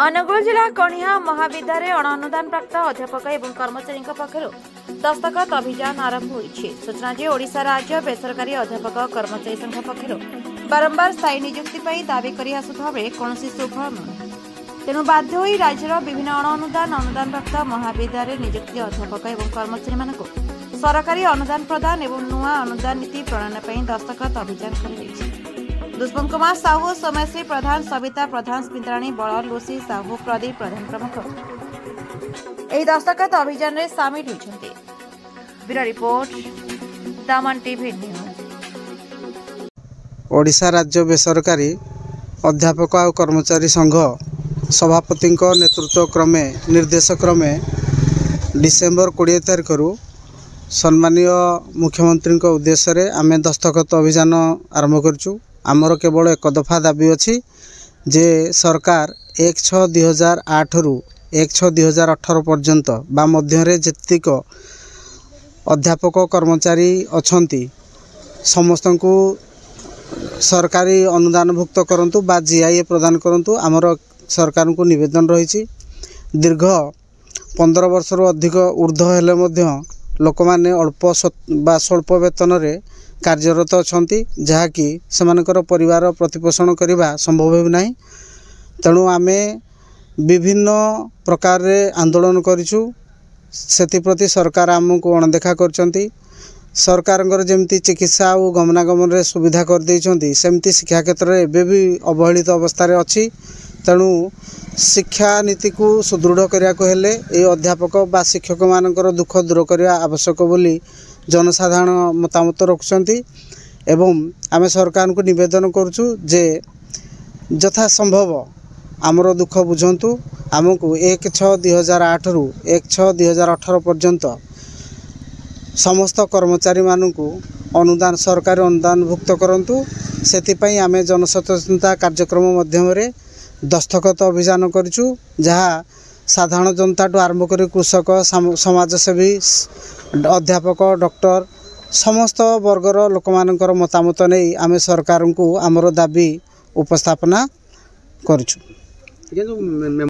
अनुगुल जिला कणिया महाविद्यालय अणानुदान प्राप्त अध्यापक एवं कर्मचारी पक्षर दस्तखत अभियान आरंभ होइछि। सूचना जे ओडिशा राज्य बेसरकारी अध्यापक कर्मचारी संघ पक्षर बारंबार स्थायी नियुक्ति दावी करि आसुथा बेले कौनसी सुफल मिलुनि। तेणु बाध्य होई राज्यर विभिन्न अनुदान प्राप्त महाविद्यालय नियुक्ति अध्यापक एवं कर्मचारी मानक सरकारी अनुदान प्रदान एवं नुआ अनुदान नीति प्रणयन पर दस्तखत अभियान कर दुष्मन कुमार साहू, सोमेश्री प्रधान, सविता प्रधान, स्मिताराणी बल, लुसी साहू, प्रदीप प्रधान प्रमुख एही दस्तखत अभियान में सामिल होइछन्ति। ब्यूरो रिपोर्ट, दामन टीवी न्यूज। ओडिशा राज्य बेसरकारी अध्यापक और कर्मचारी संघ सभापति नेतृत्व क्रमे निर्देश क्रमे डिसेम्बर 20 तारिख सम्मानीय मुख्यमंत्री उद्देश्य आम दस्तखत अभियान आरंभ करूँ। आमर केवल एक दफा दाबी अच्छी जे सरकार 1/6/2008 रु 1/6/2018 पर्यंत बा मध्य जेतिक अध्यापक कर्मचारी अछंती समस्त को सरकारी अनुदानभुक्त करंतु बा जीआईए प्रदान करंतु। आमर सरकार को निवेदन रही दीर्घ 15 वर्ष रु अधिक ऊर्ध्व हेले मध्य लोक माने अल्प बा स्वल्प वेतन रे कार्यरत अछंती जहाँकि सेमानकर परिवार प्रतिपोषण करने संभव हो नहीं। तेणु आमे विभिन्न प्रकार रे आंदोलन करिछु। सेतिप्रति सरकार आमको अणदेखा करछंती। सरकार जमती चिकित्सा और गमनागमन रे सुविधा कर देइछंती सेमती शिक्षा क्षेत्र में एबे भी अवहेलित अवस्था रे अछि। तेणु शिक्षा नीति को सुदृढ़ करिया को हेले ए अध्यापक बा शिक्षक मानकर दुख दूर करिया आवश्यक बोली जनसाधारण मतामत रखुंती। एवं आम सरकार को निवेदन करुचु जे यथा संभव आमर दुख बुझंतु। आमको 1/6/2008 रु 1/6/2018 पर्यंत समस्त कर्मचारी मानू अनुदान सरकारी अनुदान भुक्त करंतु। सेतिपई आमे जनसचेतनता कार्यक्रम माध्यम दस्तखत अभियान करूँ जहाँ साधारण जनता आरंभ कर कृषक समाजसेवी अध्यापक डॉक्टर समस्त वर्गर लोक मानकर मतामत नहीं आमे सरकार को आमर दाबी उपस्थापना करूँ।